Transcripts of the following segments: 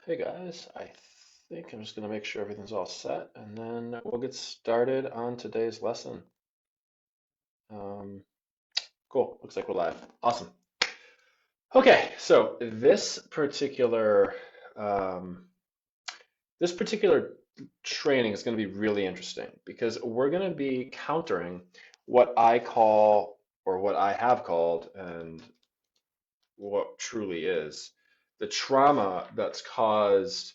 Hey guys, I think I'm just going to make sure everything's all set and then we'll get started on today's lesson. Um, cool, looks like we're live. Awesome. Okay, so um, this particular training is going to be really interesting because we're going to be countering what I call, or what I have called, and what truly is the trauma that's caused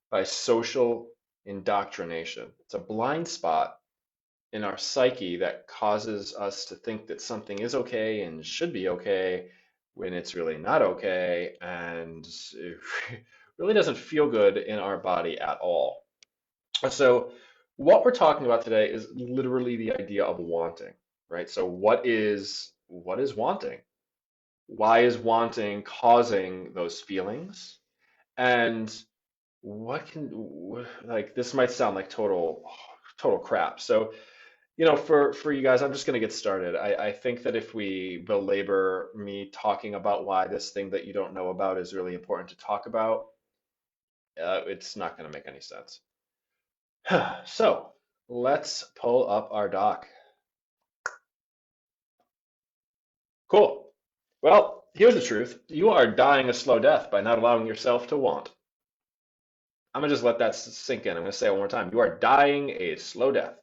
by social indoctrination. It's a blind spot in our psyche that causes us to think that something is okay and should be okay when it's really not okay, and it really doesn't feel good in our body at all. So, what we're talking about today is literally the idea of wanting, right? So, what is wanting? Why is wanting causing those feelings? And what can, like, this might sound like total crap. So, for you guys, I'm just going to get started. I think that if we belabor me talking about why this thing that you don't know about is really important to talk about, it's not going to make any sense. So, let's pull up our doc. Cool. Well, here's the truth. You are dying a slow death by not allowing yourself to want. I'm gonna just let that sink in. I'm gonna say it one more time. You are dying a slow death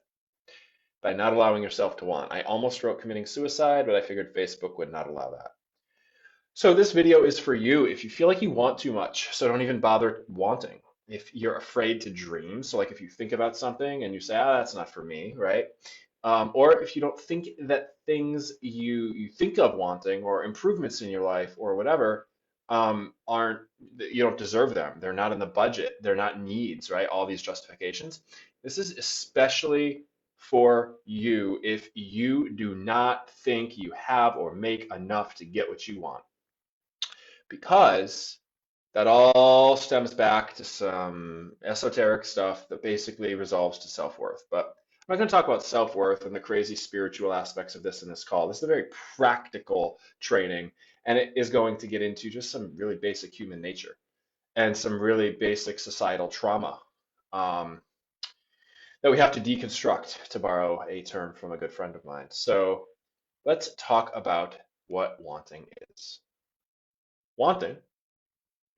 by not allowing yourself to want. I almost wrote committing suicide, but I figured Facebook would not allow that. So this video is for you if you feel like you want too much, so don't even bother wanting. If you're afraid to dream, so like if you think about something and you say, ah, that's not for me, right? Or if you don't think that things you think of wanting or improvements in your life or whatever aren't, you don't deserve them. They're not in the budget. They're not needs, right? All these justifications. This is especially for you if you do not think you have or make enough to get what you want, because that all stems back to some esoteric stuff that basically resolves to self-worth. But I'm not going to talk about self-worth and the crazy spiritual aspects of this in this call. This is a very practical training, and it is going to get into just some really basic human nature and some really basic societal trauma um, that we have to deconstruct, to borrow a term from a good friend of mine. So let's talk about what wanting is. Wanting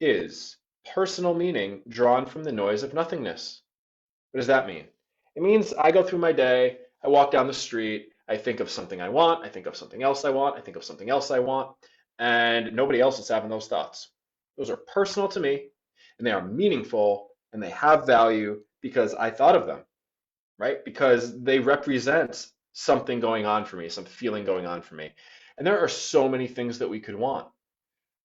is personal meaning drawn from the noise of nothingness. What does that mean? It means I go through my day, I walk down the street, I think of something I want, I think of something else I want, I think of something else I want, and nobody else is having those thoughts. Those are personal to me, and they are meaningful, and they have value because I thought of them, right? Because they represent something going on for me, some feeling going on for me. And there are so many things that we could want.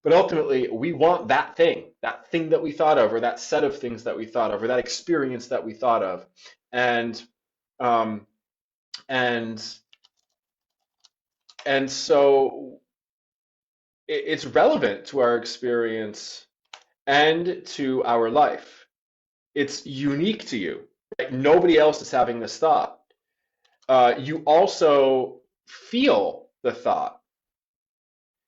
But ultimately, we want that thing that we thought of, or that set of things that we thought of, or that experience that we thought of. And um, and and so it's relevant to our experience and to our life. It's unique to you. Right? Nobody else is having this thought. You also feel the thought.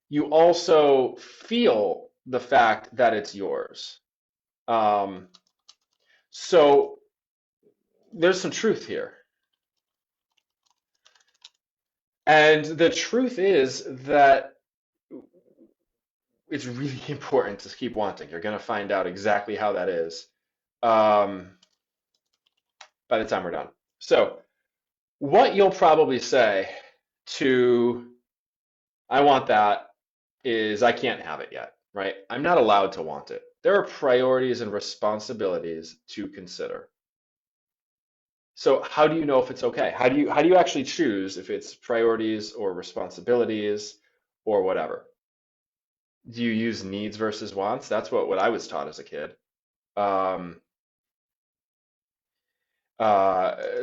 You also feel the fact that it's yours. Um, so there's some truth here. And the truth is that it's really important to keep wanting. You're going to find out exactly how that is um, by the time we're done. So, what you'll probably say to I want that is I can't have it yet, right? I'm not allowed to want it. There are priorities and responsibilities to consider. So how do you know if it's okay? How do you actually choose if it's priorities or responsibilities or whatever? Do you use needs versus wants? That's what I was taught as a kid. Um,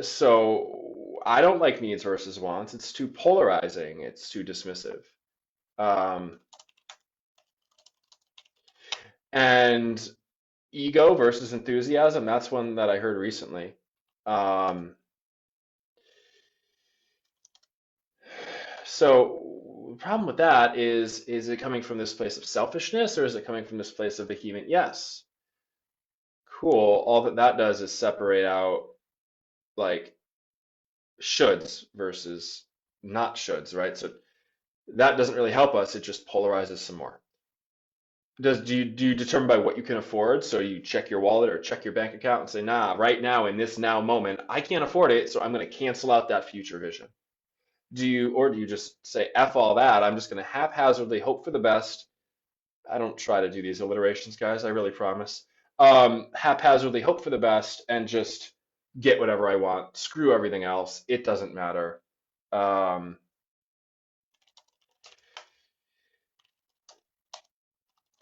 so I don't like needs versus wants. It's too polarizing. It's too dismissive. Um, and ego versus enthusiasm, that's one that I heard recently. Um, so the problem with that is it coming from this place of selfishness or is it coming from this place of vehement yes? Cool. All that that does is separate out like shoulds versus not shoulds, right? So that doesn't really help us. It just polarizes some more. Do you determine by what you can afford? So you check your wallet or check your bank account and say, nah, right now in this now moment, I can't afford it, so I'm going to cancel out that future vision. Do you just say F all that? I'm just going to haphazardly hope for the best. I don't try to do these alliterations, guys, I really promise. Haphazardly hope for the best and just get whatever I want. Screw everything else. It doesn't matter. Um,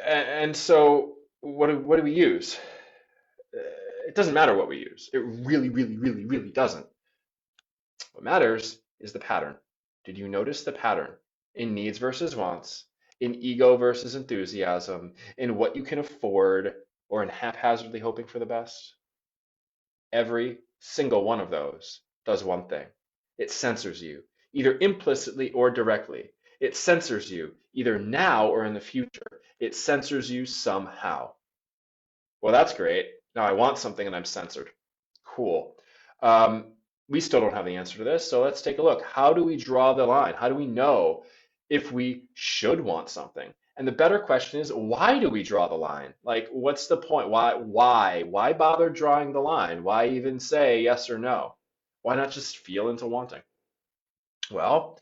and so what do we use? It doesn't matter what we use. It really, really, really, really doesn't. What matters is the pattern. Did you notice the pattern in needs versus wants, in ego versus enthusiasm, in what you can afford, or in haphazardly hoping for the best? Every single one of those does one thing. It censors you, either implicitly or directly. It censors you, either now or in the future. It censors you somehow. Well, that's great. Now I want something and I'm censored. Cool. Um, we still don't have the answer to this, so let's take a look. How do we draw the line? How do we know if we should want something? And the better question is, why do we draw the line? Like, what's the point? Why bother drawing the line? Why even say yes or no? Why not just feel into wanting? Well,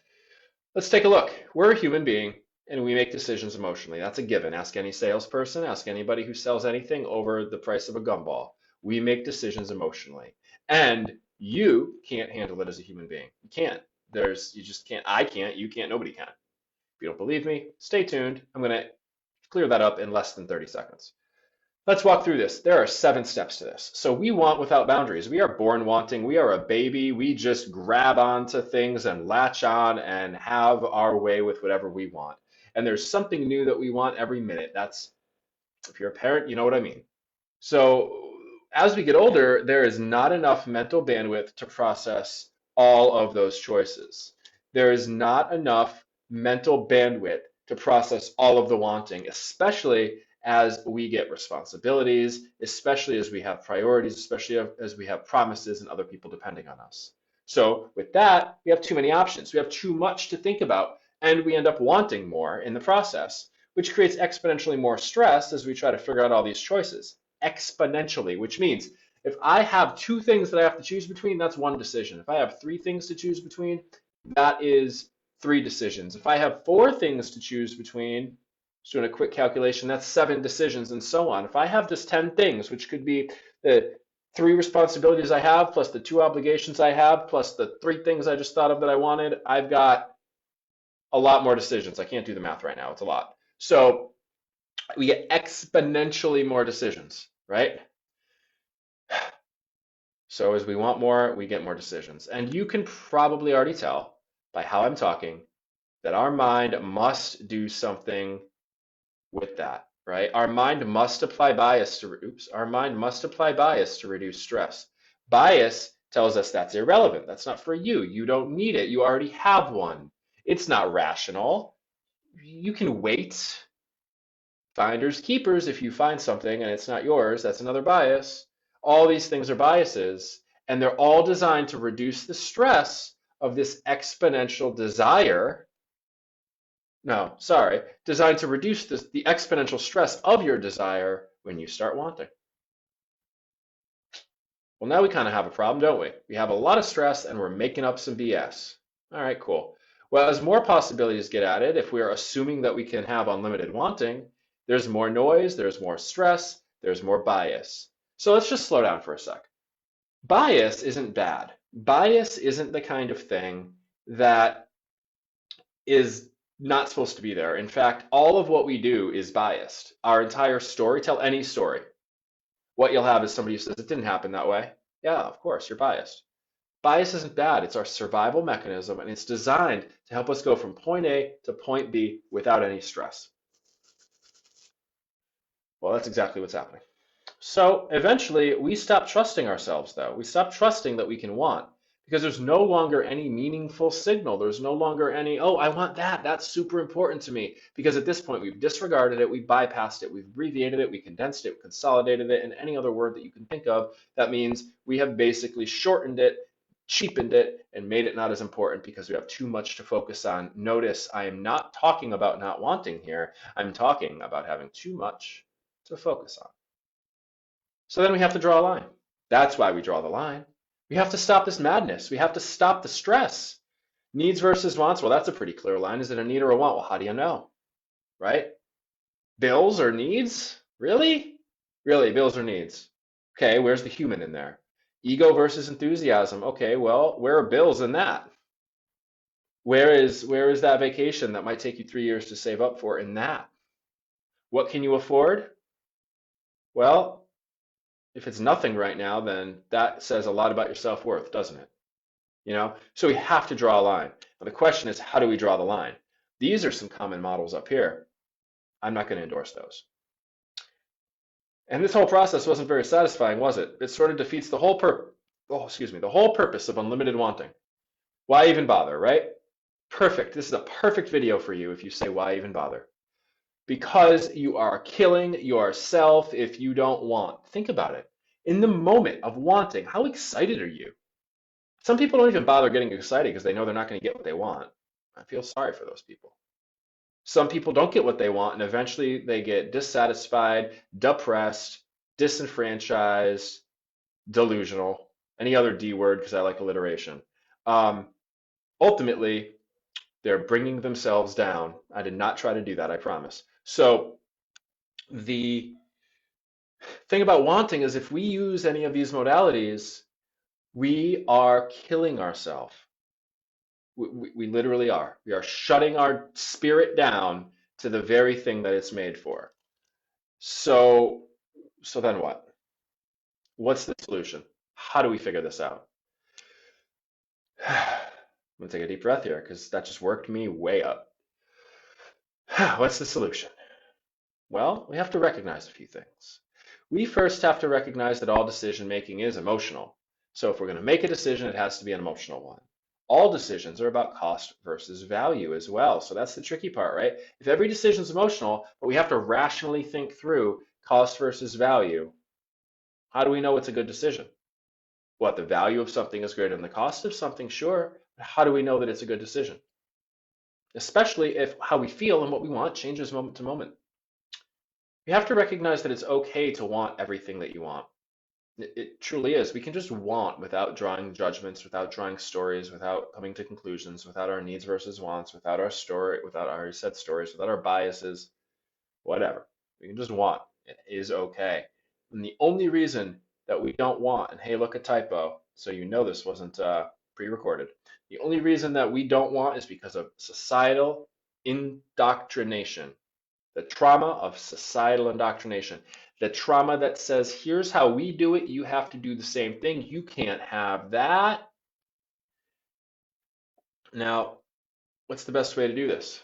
let's take a look. We're a human being and we make decisions emotionally. That's a given. Ask any salesperson, ask anybody who sells anything over the price of a gumball. We make decisions emotionally. And you can't handle it as a human being. You can't. You just can't. I can't. You can't. Nobody can. If you don't believe me, stay tuned. I'm going to clear that up in less than 30 seconds. Let's walk through this. There are 7 steps to this. So we want without boundaries. We are born wanting. We are a baby. We just grab onto things and latch on and have our way with whatever we want. And there's something new that we want every minute. That's, if you're a parent, you know what I mean. So as we get older, there is not enough mental bandwidth to process all of those choices. There is not enough mental bandwidth to process all of the wanting, especially as we get responsibilities, especially as we have priorities, especially as we have promises and other people depending on us. So with that, we have too many options. We have too much to think about, and we end up wanting more in the process, which creates exponentially more stress as we try to figure out all these choices. Exponentially, which means if I have 2 things that I have to choose between, that's 1 decision. If I have 3 things to choose between, that is 3 decisions. If I have 4 things to choose between, just doing a quick calculation, that's 7 decisions and so on. If I have just 10 things, which could be the 3 responsibilities I have, plus the 2 obligations I have, plus the 3 things I just thought of that I wanted, I've got a lot more decisions. I can't do the math right now. It's a lot. So we get exponentially more decisions, right? So as we want more, we get more decisions. And you can probably already tell by how I'm talking that our mind must do something with that, right? Our mind must apply bias to, our mind must apply bias to reduce stress. Bias tells us that's irrelevant. That's not for you. You don't need it. You already have one. It's not rational. You can wait. Finders keepers, if you find something and it's not yours, that's another bias. All these things are biases, and they're all designed to reduce the stress of this exponential desire. No, sorry, designed to reduce the exponential stress of your desire when you start wanting. Well, now we kind of have a problem, don't we? We have a lot of stress and we're making up some BS. All right, cool. Well, as more possibilities get added, if we are assuming that we can have unlimited wanting, there's more noise, there's more stress, there's more bias. So let's just slow down for a sec. Bias isn't bad. Bias isn't the kind of thing that is not supposed to be there. In fact, all of what we do is biased. Our entire story, tell any story. What you'll have is somebody who says it didn't happen that way. Yeah, of course, you're biased. Bias isn't bad. It's our survival mechanism, and it's designed to help us go from point A to point B without any stress. Well, that's exactly what's happening. So eventually, we stop trusting ourselves, though. We stop trusting that we can want because there's no longer any meaningful signal. There's no longer any, oh, I want that. That's super important to me. Because at this point, we've disregarded it, we bypassed it, we've abbreviated it, we condensed it, we consolidated it, and any other word that you can think of. That means we have basically shortened it, cheapened it, and made it not as important because we have too much to focus on. Notice I am not talking about not wanting here. I'm talking about having too much to focus on. So then we have to draw a line. That's why we draw the line. We have to stop this madness. We have to stop the stress. Needs versus wants. Well, that's a pretty clear line. Is it a need or a want? Well, how do you know? Right? Bills or needs? Really? Really, bills or needs? Okay, where's the human in there? Ego versus enthusiasm. Okay, well, where are bills in that? Where is that vacation that might take you 3 years to save up for in that? What can you afford? Well, if it's nothing right now, then that says a lot about your self-worth, doesn't it? So we have to draw a line. Now the question is, how do we draw the line? These are some common models up here. I'm not going to endorse those. And this whole process wasn't very satisfying, was it? It sort of defeats the whole the whole purpose of unlimited wanting. Why even bother, right? Perfect. This is a perfect video for you if you say, why even bother? Because you are killing yourself if you don't want. Think about it. In the moment of wanting, how excited are you? Some people don't even bother getting excited because they know they're not going to get what they want. I feel sorry for those people. Some people don't get what they want, and eventually they get dissatisfied, depressed, disenfranchised, delusional, any other D word because I like alliteration. Ultimately, they're bringing themselves down. I did not try to do that, I promise. So the thing about wanting is if we use any of these modalities, we are killing ourselves. We literally are. We are shutting our spirit down to the very thing that it's made for. So then what? What's the solution? How do we figure this out? I'm gonna take a deep breath here because that just worked me way up. What's the solution? Well, we have to recognize a few things. We first have to recognize that all decision making is emotional. So if we're going to make a decision, it has to be an emotional one. All decisions are about cost versus value as well. So that's the tricky part, right? If every decision is emotional, but we have to rationally think through cost versus value, how do we know it's a good decision? What, the value of something is greater than the cost of something? Sure. But how do we know that it's a good decision? Especially if how we feel and what we want changes moment to moment. You have to recognize that it's okay to want everything that you want. It truly is. We can just want without drawing judgments, without drawing stories, without coming to conclusions, without our needs versus wants, without our story, without our set stories, without our biases, whatever. We can just want. It is okay. And the only reason that we don't want, and hey, look, a typo, so you know this wasn't pre-recorded. The only reason that we don't want is because of societal indoctrination. The trauma of societal indoctrination. The trauma that says, here's how we do it, you have to do the same thing, you can't have that. Now, what's the best way to do this?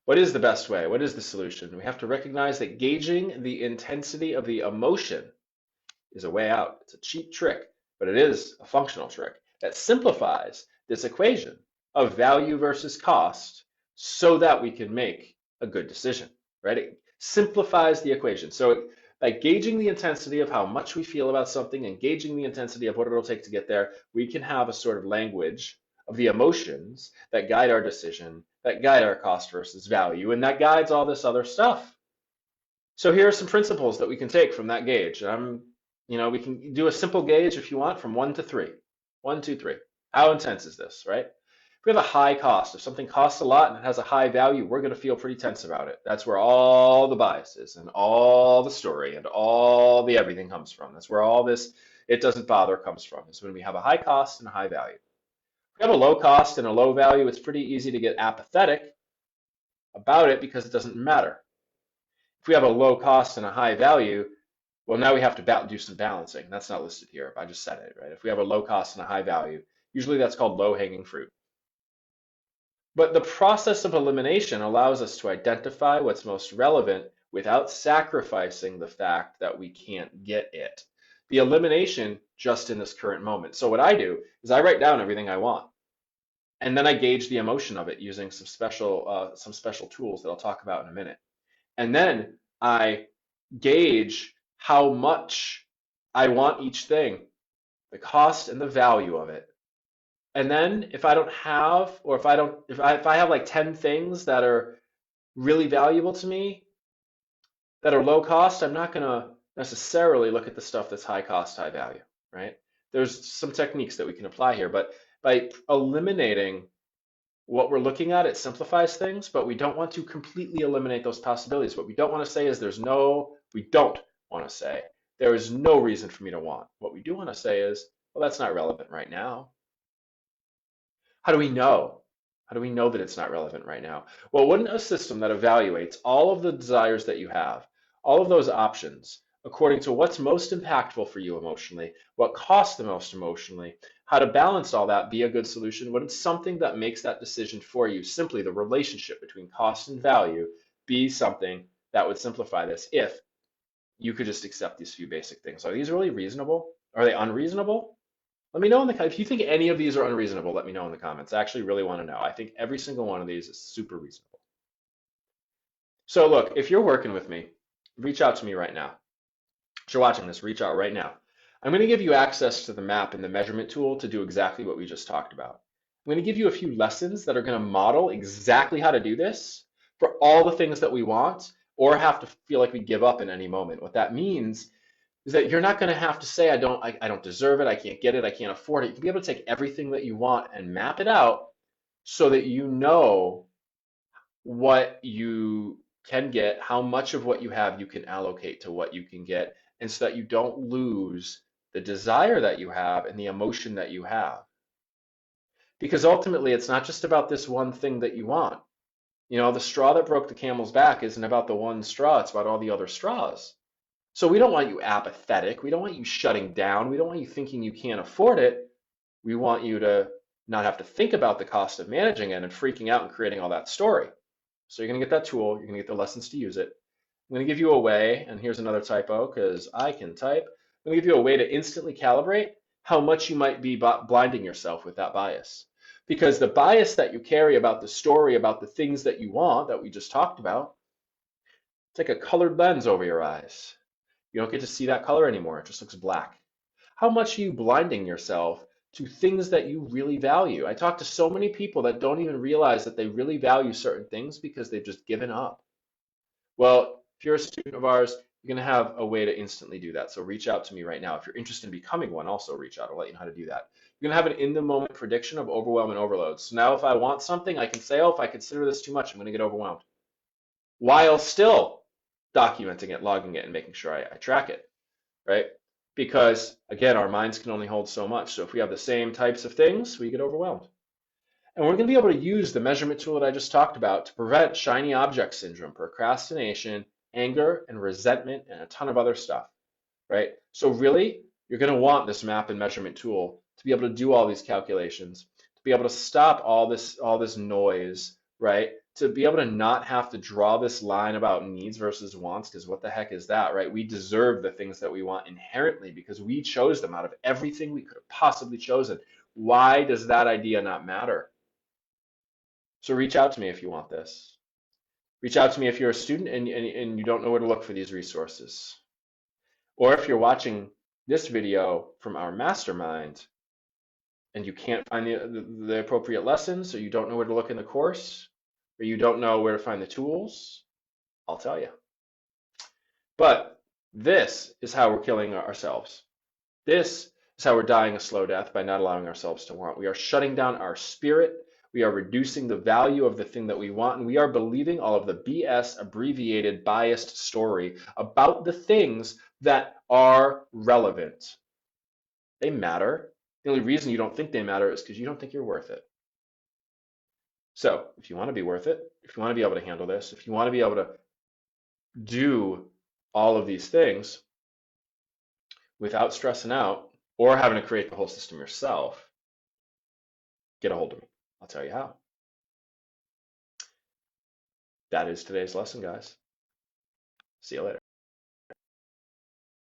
What is the best way? What is the solution? We have to recognize that gauging the intensity of the emotion is a way out. It's a cheap trick, but it is a functional trick that simplifies this equation of value versus cost so that we can make a good decision, right? It simplifies the equation. So by gauging the intensity of how much we feel about something and gauging the intensity of what it'll take to get there, we can have a sort of language of the emotions that guide our decision, that guide our cost versus value, and that guides all this other stuff. So here are some principles that we can take from that gauge. We can do a simple gauge if you want from 1 to 3. 1, 2, 3. How intense is this, right? If we have a high cost, if something costs a lot and it has a high value, we're going to feel pretty tense about it. That's where all the biases and all the story and all the everything comes from. That's where all this it doesn't bother comes from. Is when we have a high cost and a high value. If we have a low cost and a low value, it's pretty easy to get apathetic about it because it doesn't matter. If we have a low cost and a high value, well, now we have to do some balancing. That's not listed here, but I just said it, right? If we have a low cost and a high value, usually that's called low-hanging fruit. But the process of elimination allows us to identify what's most relevant without sacrificing the fact that we can't get it. The elimination just in this current moment. So what I do is I write down everything I want, and then I gauge the emotion of it using some special tools that I'll talk about in a minute. And then I gauge how much I want each thing, the cost and the value of it. And then if I don't have, or if I have like 10 things that are really valuable to me that are low cost, I'm not going to necessarily look at the stuff that's high cost, high value, right? There's some techniques that we can apply here, but by eliminating what we're looking at, it simplifies things, but we don't want to completely eliminate those possibilities. What we don't want to say is we don't want to say there is no reason for me to want. What we do want to say is, well, that's not relevant right now. How do we know? How do we know that it's not relevant right now? Well, wouldn't a system that evaluates all of the desires that you have, all of those options, according to what's most impactful for you emotionally, what costs the most emotionally, how to balance all that be a good solution? Wouldn't something that makes that decision for you, simply the relationship between cost and value, be something that would simplify this if you could just accept these few basic things? Are these really reasonable? Are they unreasonable? Let me know if you think any of these are unreasonable, let me know in the comments. I actually really want to know. I think every single one of these is super reasonable. So look, if you're working with me, reach out to me right now. If you're watching this, reach out right now. I'm going to give you access to the map and the measurement tool to do exactly what we just talked about. I'm going to give you a few lessons that are going to model exactly how to do this for all the things that we want or have to feel like we give up in any moment. What that means is that you're not going to have to say, I don't deserve it, I can't get it, I can't afford it. You can be able to take everything that you want and map it out so that you know what you can get, how much of what you have you can allocate to what you can get, and so that you don't lose the desire that you have and the emotion that you have. Because ultimately, it's not just about this one thing that you want. You know, the straw that broke the camel's back isn't about the one straw, it's about all the other straws. So we don't want you apathetic. We don't want you shutting down. We don't want you thinking you can't afford it. We want you to not have to think about the cost of managing it and freaking out and creating all that story. So you're going to get that tool. You're going to get the lessons to use it. I'm going to give you a way, and here's another typo because I can type. I'm going to give you a way to instantly calibrate how much you might be blinding yourself with that bias. Because the bias that you carry about the story, about the things that you want that we just talked about, it's like a colored lens over your eyes. You don't get to see that color anymore. It just looks black. How much are you blinding yourself to things that you really value? I talk to so many people that don't even realize that they really value certain things because they've just given up. Well, if you're a student of ours, you're going to have a way to instantly do that. So reach out to me right now. If you're interested in becoming one, also reach out. I'll let you know how to do that. You're going to have an in-the-moment prediction of overwhelm and overload. So now if I want something, I can say, oh, if I consider this too much, I'm going to get overwhelmed, while still documenting it, logging it, and making sure I track it, right? Because again, our minds can only hold so much. So if we have the same types of things, we get overwhelmed. And we're going to be able to use the measurement tool that I just talked about to prevent shiny object syndrome, procrastination, anger, and resentment, and a ton of other stuff, right? So really, you're going to want this map and measurement tool to be able to do all these calculations, to be able to stop all this noise, right? To be able to not have to draw this line about needs versus wants, because what the heck is that, right? We deserve the things that we want inherently because we chose them out of everything we could have possibly chosen. Why does that idea not matter? So reach out to me if you want this. Reach out to me if you're a student and you don't know where to look for these resources. Or if you're watching this video from our mastermind and you can't find the appropriate lessons, or you don't know where to look in the course, or you don't know where to find the tools, I'll tell you. But this is how we're killing ourselves. This is how we're dying a slow death, by not allowing ourselves to want. We are shutting down our spirit. We are reducing the value of the thing that we want, and we are believing all of the BS, abbreviated, biased story about the things that are relevant. They matter. The only reason you don't think they matter is because you don't think you're worth it. So if you want to be worth it, if you want to be able to handle this, if you want to be able to do all of these things without stressing out or having to create the whole system yourself, get a hold of me. I'll tell you how. That is today's lesson, guys. See you later.